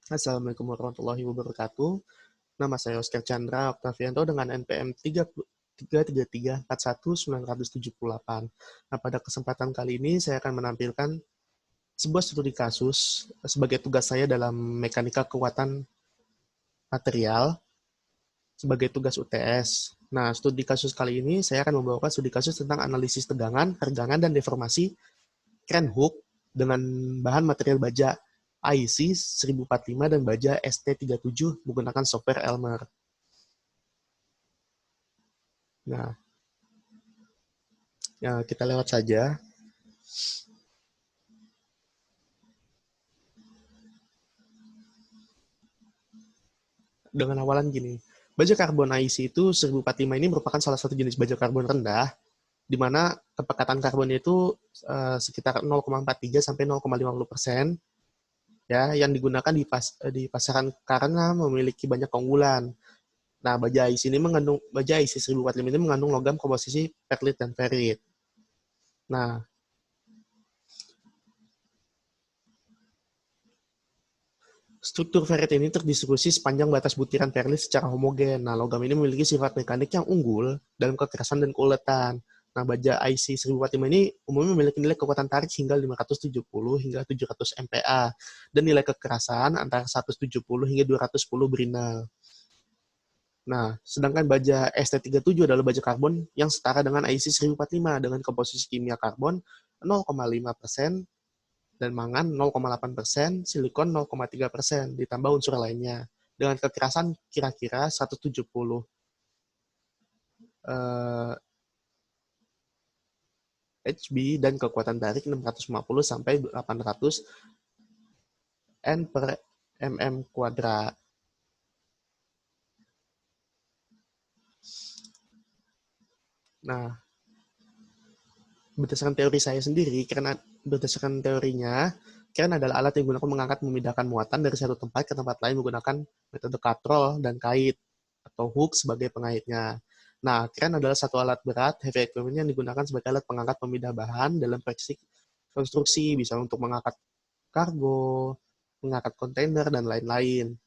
Assalamualaikum warahmatullahi wabarakatuh. Nama saya Oskar Chandra Oktavianto dengan NPM 333419178. Nah, pada kesempatan kali ini saya akan menampilkan sebuah studi kasus sebagai tugas saya dalam mekanika kekuatan material sebagai tugas UTS. Nah, studi kasus kali ini saya akan membawakan studi kasus tentang analisis tegangan, pergangan, dan deformasi crane hook dengan bahan material baja IC 1045 dan baja ST37 menggunakan software Elmer. Nah, ya, kita lewat saja. Dengan awalan gini, baja karbon IC itu 1045 ini merupakan salah satu jenis baja karbon rendah, di mana kepekatan karbonnya itu sekitar 0,43 sampai 0,50%, ya, yang digunakan di pasaran karena memiliki banyak keunggulan. Nah, baja IC 1045 ini mengandung logam komposisi perlit dan ferit. Nah, struktur ferit ini terdistribusi sepanjang batas butiran perlit secara homogen. Nah, logam ini memiliki sifat mekanik yang unggul dalam kekerasan dan keuletan. Nah, baja IC 1045 ini umumnya memiliki nilai kekuatan tarik hingga 570 hingga 700 MPa dan nilai kekerasan antara 170 hingga 210 Brinel. Nah, sedangkan baja ST37 adalah baja karbon yang setara dengan IC 1045 dengan komposisi kimia karbon 0,5% dan mangan 0,8%, silikon 0,3%, ditambah unsur lainnya. Dengan kekerasan kira-kira 170 HB dan kekuatan tarik 650 sampai 800 N per mm kuadrat. Nah, berdasarkan teori saya sendiri, karena berdasarkan teorinya, crane adalah alat yang digunakan mengangkat memindahkan muatan dari satu tempat ke tempat lain menggunakan metode katrol dan kait atau hook sebagai pengaitnya. Nah, crane adalah satu alat berat heavy equipment yang digunakan sebagai alat pengangkat pemindah bahan dalam proyek konstruksi, bisa untuk mengangkat kargo, mengangkat kontainer, dan lain-lain.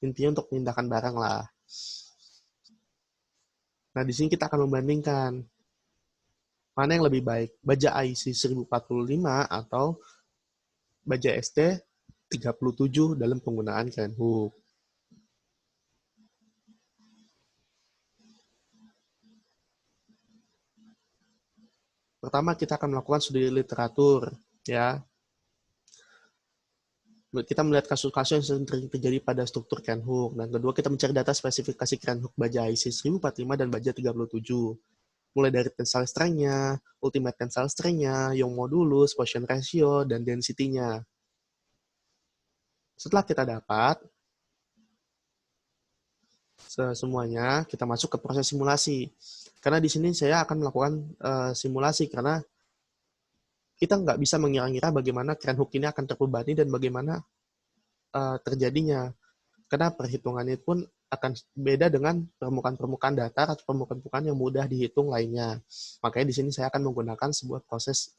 Intinya untuk memindahkan barang lah. Nah, di sini kita akan membandingkan mana yang lebih baik, baja IC 1045 atau baja ST37 dalam penggunaan crane hook. Pertama, kita akan melakukan studi literatur, ya. Kita melihat kasus-kasus yang sering terjadi pada struktur crane hook. Dan kedua, kita mencari data spesifikasi crane hook baja IC 1045 dan baja 37. Mulai dari tensile strength-nya, ultimate tensile strength-nya, Young modulus, Poisson ratio, dan density-nya. Setelah kita dapat semuanya, kita masuk ke proses simulasi. Karena di sini saya akan melakukan simulasi, karena kita nggak bisa mengira-ngira bagaimana crane hook ini akan terbebani dan bagaimana terjadinya. Karena perhitungannya pun akan beda dengan permukaan-permukaan datar atau permukaan-permukaan yang mudah dihitung lainnya. Makanya di sini saya akan menggunakan sebuah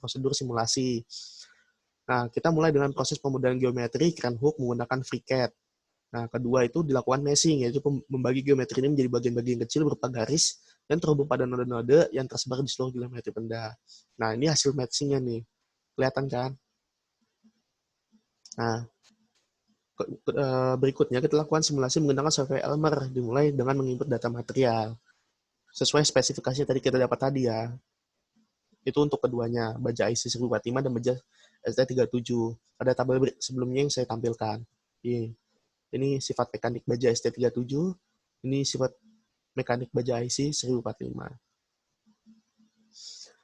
prosedur simulasi. Nah, kita mulai dengan proses pemodelan geometri crane hook menggunakan FreeCAD. Nah, kedua itu dilakukan meshing, yaitu membagi geometri ini menjadi bagian-bagian kecil berupa garis yang terhubung pada node-node yang tersebar di seluruh geometri benda. Nah, ini hasil meshingnya nih. Kelihatan kan? Nah, berikutnya kita lakukan simulasi menggunakan software Elmer, dimulai dengan menginput data material. Sesuai spesifikasi yang tadi kita dapat tadi ya. Itu untuk keduanya, baja IC 1045 dan baja ST37. Ada tabel sebelumnya yang saya tampilkan. Ini sifat mekanik baja ST37, ini sifat mekanik baja IC 1045.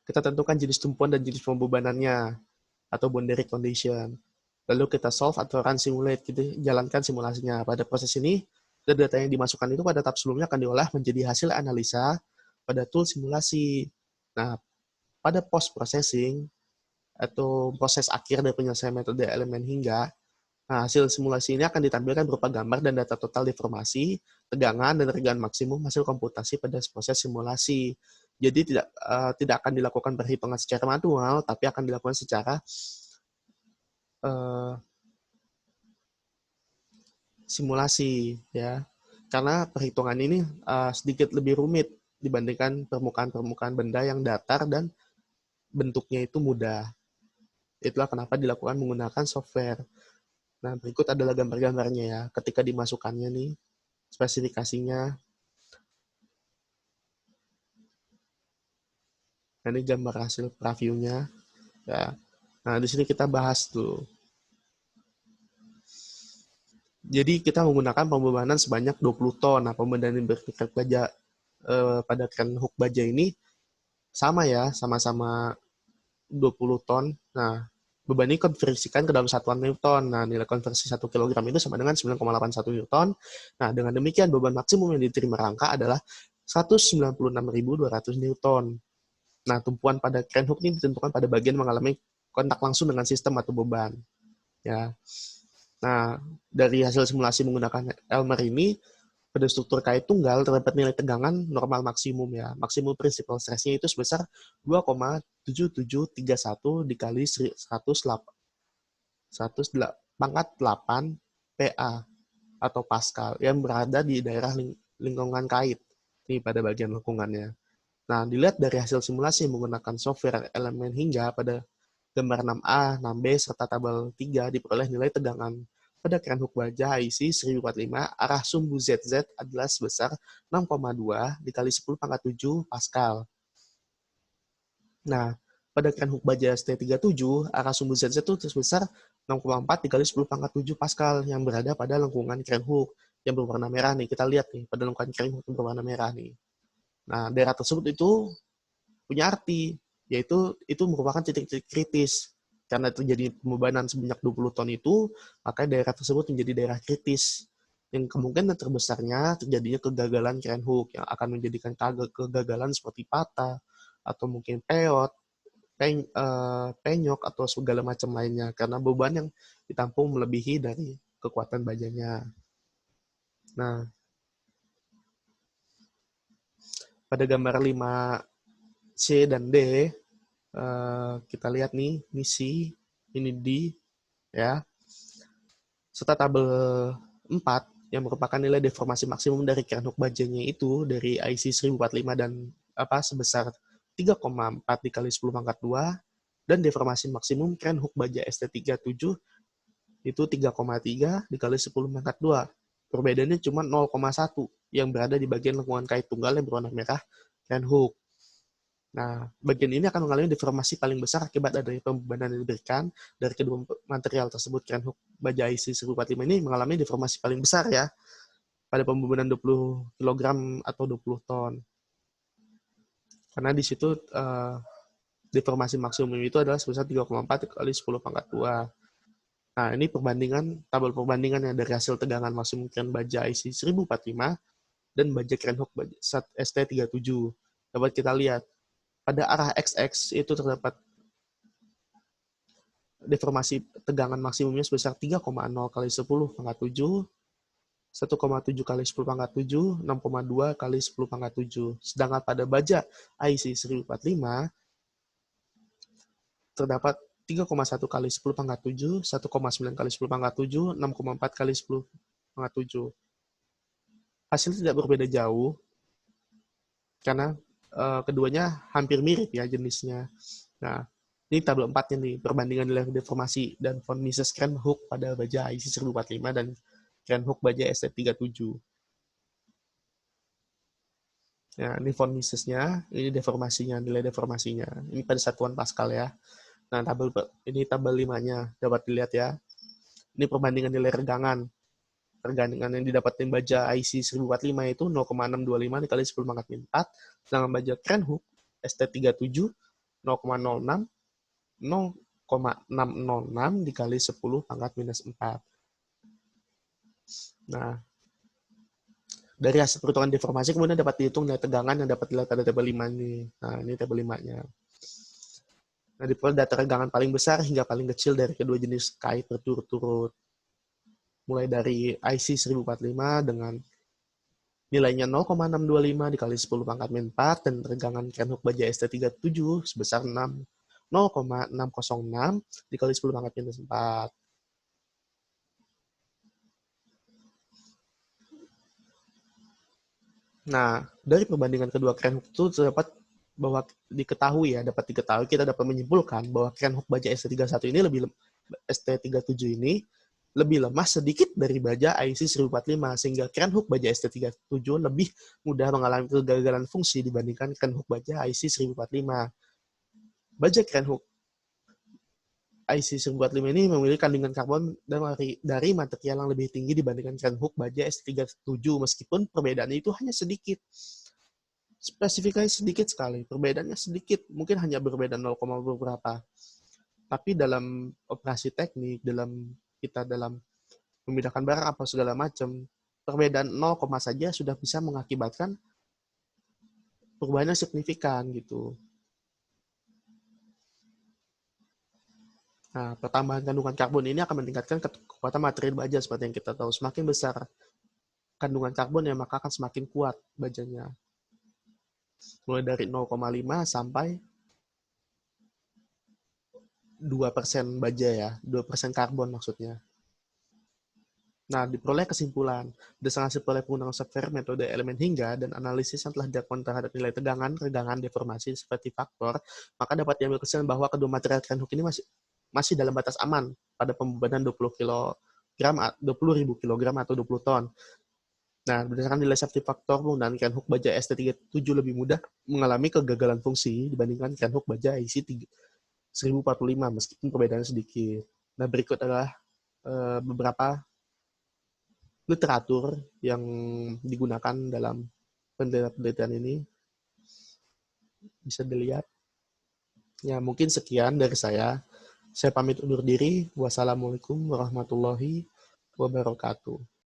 Kita tentukan jenis tumpuan dan jenis pembebanannya, atau boundary condition. Lalu kita solve atau run simulate, kita jalankan simulasinya. Pada proses ini, data yang dimasukkan itu pada tahap sebelumnya akan diolah menjadi hasil analisa pada tool simulasi. Nah, pada post-processing, atau proses akhir dari penyelesaian metode elemen hingga, nah, hasil simulasi ini akan ditampilkan berupa gambar dan data total deformasi, tegangan, dan tegangan maksimum hasil komputasi pada proses simulasi. Jadi tidak akan dilakukan perhitungan secara manual, tapi akan dilakukan secara simulasi ya. Karena perhitungan ini sedikit lebih rumit dibandingkan permukaan-permukaan benda yang datar dan bentuknya itu mudah. Itulah kenapa dilakukan menggunakan software. Nah, berikut adalah gambar-gambarnya ya. Ketika dimasukkannya nih, spesifikasinya. Nah, ini gambar hasil preview-nya. Ya. Nah, di sini kita bahas tuh. Jadi kita menggunakan pembebanan sebanyak 20 ton. Nah, pembebanan yang bertingkat baja pada kren hook baja ini sama ya, sama-sama 20 ton. Nah, beban ini konversikan ke dalam satuan Newton. Nah, nilai konversi 1 kg itu sama dengan 9,81 Newton. Nah, dengan demikian beban maksimum yang diterima rangka adalah 196.200 Newton. Nah, tumpuan pada kren hook ini ditentukan pada bagian mengalami kontak langsung dengan sistem atau beban. Ya. Nah, dari hasil simulasi menggunakan Elmer ini, pada struktur kait tunggal terdapat nilai tegangan normal maksimum ya. Maksimum principal stress-nya itu sebesar 2,7731 dikali 100 pangkat 8 PA atau Pascal yang berada di daerah lingkungan kait ini pada bagian lingkungannya. Nah, dilihat dari hasil simulasi menggunakan software elemen hingga pada gambar 6A, 6B, serta tabel 3 diperoleh nilai tegangan pada kren hook baja IC 1045 arah sumbu ZZ adalah sebesar 6,2 dikali 10 pangkat 7 Pascal. Nah, pada kren hook baja ST37, arah sumbu ZZ itu sebesar 6,4 dikali 10 pangkat 7 Pascal yang berada pada lengkungan kren hook yang berwarna merah nih. Kita lihat nih, pada lengkungan kren hook yang berwarna merah nih. Nah, daerah tersebut itu punya arti, yaitu itu merupakan titik-titik kritis. Karena terjadi pembebanan sebanyak 20 ton itu, maka daerah tersebut menjadi daerah kritis. Yang kemungkinan terbesarnya terjadinya kegagalan kren hook yang akan menjadikan kegagalan seperti patah, atau mungkin peot, penyok, atau segala macam lainnya. Karena beban yang ditampung melebihi dari kekuatan bajanya. Nah, pada gambar 5C dan D, kita lihat nih misi ini D ya, serta tabel 4 yang merupakan nilai deformasi maksimum dari kren hook bajanya itu dari IC 1045 dan sebesar 3,4 dikali 10 pangkat 2 dan deformasi maksimum kren hook baja ST37 itu 3,3 dikali 10 pangkat 2. Perbedaannya cuma 0,1 yang berada di bagian lengkungan kait tunggal yang berwarna merah kren hook. Nah, bagian ini akan mengalami deformasi paling besar akibat adanya pembebanan yang diberikan dari kedua material tersebut. Kren hook baja IC 1045 ini mengalami deformasi paling besar ya, pada pembebanan 20 kg atau 20 ton. Karena di situ deformasi maksimum itu adalah sebesar 3,4 kali 10 pangkat 2. Nah, ini tabel perbandingannya dari hasil tegangan maksimum kren baja IC 1045 dan baja kren hook ST37. Dapat kita lihat pada arah XX itu terdapat deformasi tegangan maksimumnya sebesar 3,0 kali 10 pangkat 7, 1,7 kali 10 pangkat 7, 6,2 kali 10 pangkat 7. Sedangkan pada baja IC 1045 terdapat 3,1 kali 10 pangkat 7, 1,9 kali 10 pangkat 7, 6,4 kali 10 pangkat 7. Hasil tidak berbeda jauh karena keduanya hampir mirip ya jenisnya. Nah, ini tabel 4-nya nih, perbandingan nilai deformasi dan von Mises kren hook pada baja IC 1045 dan kren hook baja ST37. Ya, ini von Misesnya, ini deformasinya, nilai deformasinya. Ini pada satuan Pascal ya. Nah, ini tabel 5-nya, dapat dilihat ya. Ini perbandingan nilai regangan. Regangan yang didapat tim baja IC 1045 itu 0,625 dikali 10 pangkat 4, sedangkan baja kren hook ST37 0,06 0,606 dikali 10 pangkat minus 4. Nah, dari hasil perhitungan deformasi kemudian dapat dihitung nilai tegangan yang dapat dilihat pada tabel 5 ini. Nah, ini tabel 5-nya. Nah, diperoleh data regangan paling besar hingga paling kecil dari kedua jenis kait berturut-turut. Mulai dari IC 1045 dengan nilainya 0,625 dikali 10 pangkat min 4 dan regangan kren hook baja ST37 sebesar 0,606 dikali 10 pangkat minus 4. Nah, dari perbandingan kedua keren hook itu dapat dapat diketahui, kita dapat menyimpulkan bahwa keren hook baja ST31 ini ST37 ini lebih lemah sedikit dari baja IC 1045, sehingga keren hook baja ST37 lebih mudah mengalami kegagalan fungsi dibandingkan keren hook baja IC 1045. Baja keren hook IC 1045 ini memiliki kandungan karbon dari material yang lebih tinggi dibandingkan keren hook baja ST37, meskipun perbedaannya itu hanya sedikit. Spesifikasi sedikit sekali, perbedaannya sedikit, mungkin hanya berbeda 0, beberapa. Tapi dalam operasi teknik, dalam memindahkan barang apa segala macam, perbedaan 0, saja sudah bisa mengakibatkan perubahan yang signifikan gitu. Nah, pertambahan kandungan karbon ini akan meningkatkan kekuatan material baja seperti yang kita tahu. Semakin besar kandungan karbon ya maka akan semakin kuat bajanya. Mulai dari 0,5 sampai 2% baja ya, 2% karbon maksudnya. Nah, diperoleh kesimpulan, berdasarkan hasil penggunaan software, metode elemen hingga, dan analisis yang telah dilakukan terhadap nilai tegangan, regangan, deformasi, seperti faktor, maka dapat diambil kesimpulan bahwa kedua material keren hook ini masih dalam batas aman pada pembebanan 20.000 kg atau 20 ton. Nah, berdasarkan nilai safety factor penggunaan keren hook baja ST37 lebih mudah mengalami kegagalan fungsi dibandingkan keren hook baja IC 1045 meskipun perbedaannya sedikit. Nah, berikut adalah beberapa literatur yang digunakan dalam penelitian ini, bisa dilihat. Ya, mungkin sekian dari saya. Saya pamit undur diri. Wassalamualaikum warahmatullahi wabarakatuh.